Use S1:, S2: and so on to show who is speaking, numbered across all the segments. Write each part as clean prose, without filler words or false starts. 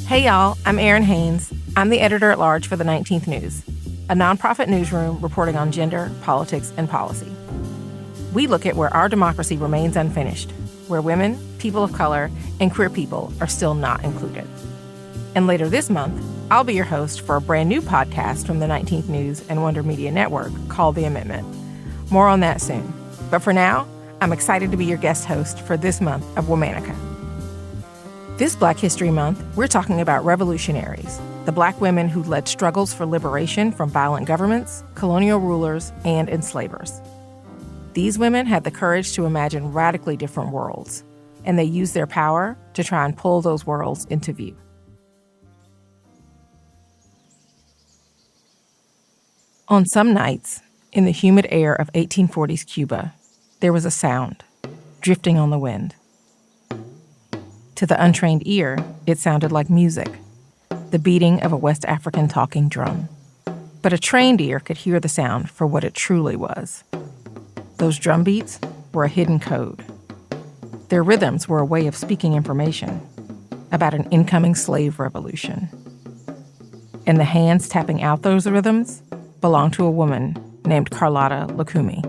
S1: Hey y'all, I'm Erin Haynes. I'm the editor-at-large for the 19th News, a nonprofit newsroom reporting on gender, politics, and policy. We look at where our democracy remains unfinished, where women, people of color, and queer people are still not included. And later this month, I'll be your host for a brand new podcast from the 19th News and Wonder Media Network called The Amendment. More on that soon. But for now, I'm excited to be your guest host for this month of Womanica. This Black History Month, we're talking about revolutionaries, the Black women who led struggles for liberation from violent governments, colonial rulers, and enslavers. These women had the courage to imagine radically different worlds, and they used their power to try and pull those worlds into view. On some nights, in the humid air of 1840s Cuba, there was a sound, drifting on the wind. To the untrained ear, it sounded like music, the beating of a West African talking drum. But a trained ear could hear the sound for what it truly was. Those drum beats were a hidden code. Their rhythms were a way of speaking information about an incoming slave revolution. And the hands tapping out those rhythms belonged to a woman named Carlota Lucumí.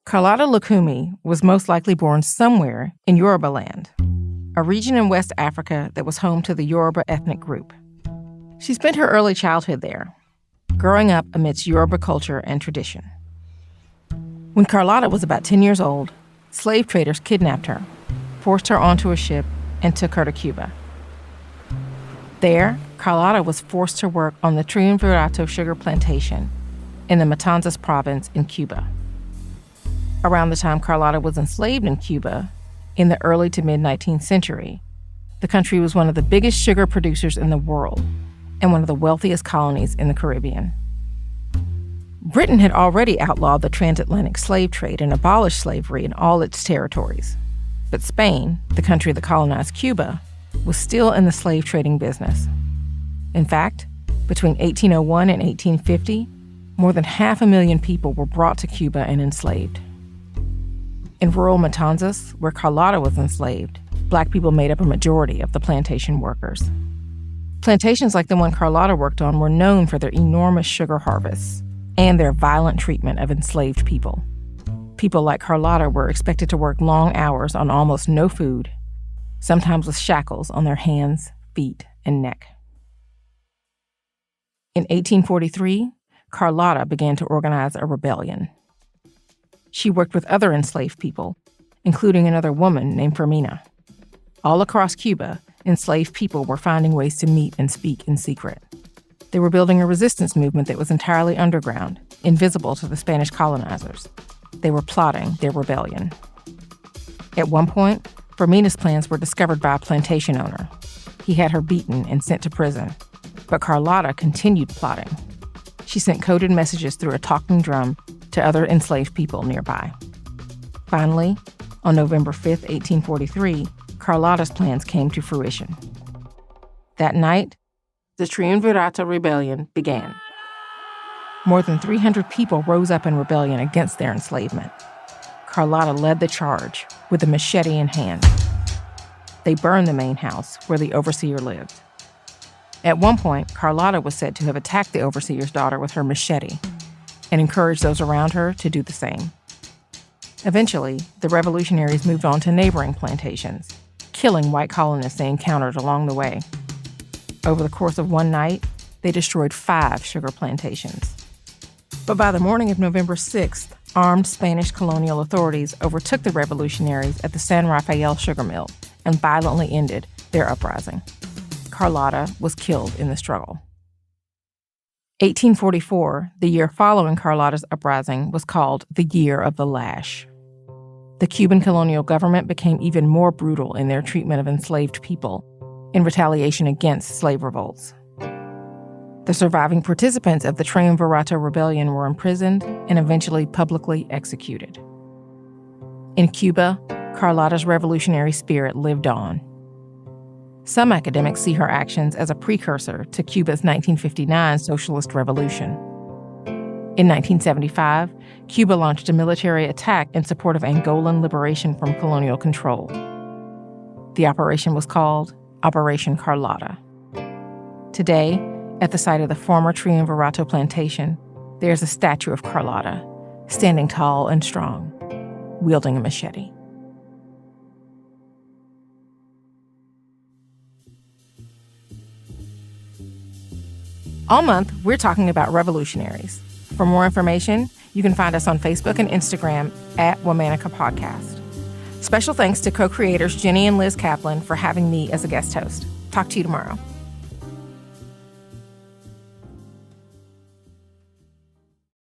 S1: Carlota Lucumí was most likely born somewhere in Yorubaland, a region in West Africa that was home to the Yoruba ethnic group. She spent her early childhood there, growing up amidst Yoruba culture and tradition. When Carlota was about 10 years old, slave traders kidnapped her, forced her onto a ship, and took her to Cuba. There, Carlota was forced to work on the Triunvirato sugar plantation in the Matanzas province in Cuba. Around the time Carlota was enslaved in Cuba, in the early to mid-19th century, the country was one of the biggest sugar producers in the world and one of the wealthiest colonies in the Caribbean. Britain had already outlawed the transatlantic slave trade and abolished slavery in all its territories. But Spain, the country that colonized Cuba, was still in the slave trading business. In fact, between 1801 and 1850, more than 500,000 people were brought to Cuba and enslaved. In rural Matanzas, where Carlota was enslaved, Black people made up a majority of the plantation workers. Plantations like the one Carlota worked on were known for their enormous sugar harvests and their violent treatment of enslaved people. People like Carlota were expected to work long hours on almost no food, sometimes with shackles on their hands, feet, and neck. In 1843, Carlota began to organize a rebellion. She worked with other enslaved people, including another woman named Fermina. All across Cuba, enslaved people were finding ways to meet and speak in secret. They were building a resistance movement that was entirely underground, invisible to the Spanish colonizers. They were plotting their rebellion. At one point, Fermina's plans were discovered by a plantation owner. He had her beaten and sent to prison. But Carlota continued plotting. She sent coded messages through a talking drum to other enslaved people nearby. Finally, on November 5, 1843, Carlota's plans came to fruition. That night, the Triunvirato Rebellion began. More than 300 people rose up in rebellion against their enslavement. Carlota led the charge with a machete in hand. They burned the main house where the overseer lived. At one point, Carlota was said to have attacked the overseer's daughter with her machete and encouraged those around her to do the same. Eventually, the revolutionaries moved on to neighboring plantations, killing white colonists they encountered along the way. Over the course of one night, they destroyed 5 sugar plantations. But by the morning of November 6th, armed Spanish colonial authorities overtook the revolutionaries at the San Rafael sugar mill and violently ended their uprising. Carlota was killed in the struggle. 1844, the year following Carlota's uprising, was called the Year of the Lash. The Cuban colonial government became even more brutal in their treatment of enslaved people in retaliation against slave revolts. The surviving participants of the Triunvirato Rebellion were imprisoned and eventually publicly executed. In Cuba, Carlota's revolutionary spirit lived on. Some academics see her actions as a precursor to Cuba's 1959 socialist revolution. In 1975, Cuba launched a military attack in support of Angolan liberation from colonial control. The operation was called Operation Carlota. Today, at the site of the former Triunvirato plantation, there's a statue of Carlota, standing tall and strong, wielding a machete. All month, we're talking about revolutionaries. For more information, you can find us on Facebook and Instagram at Womanica Podcast. Special thanks to co-creators Jenny and Liz Kaplan for having me as a guest host. Talk to you tomorrow.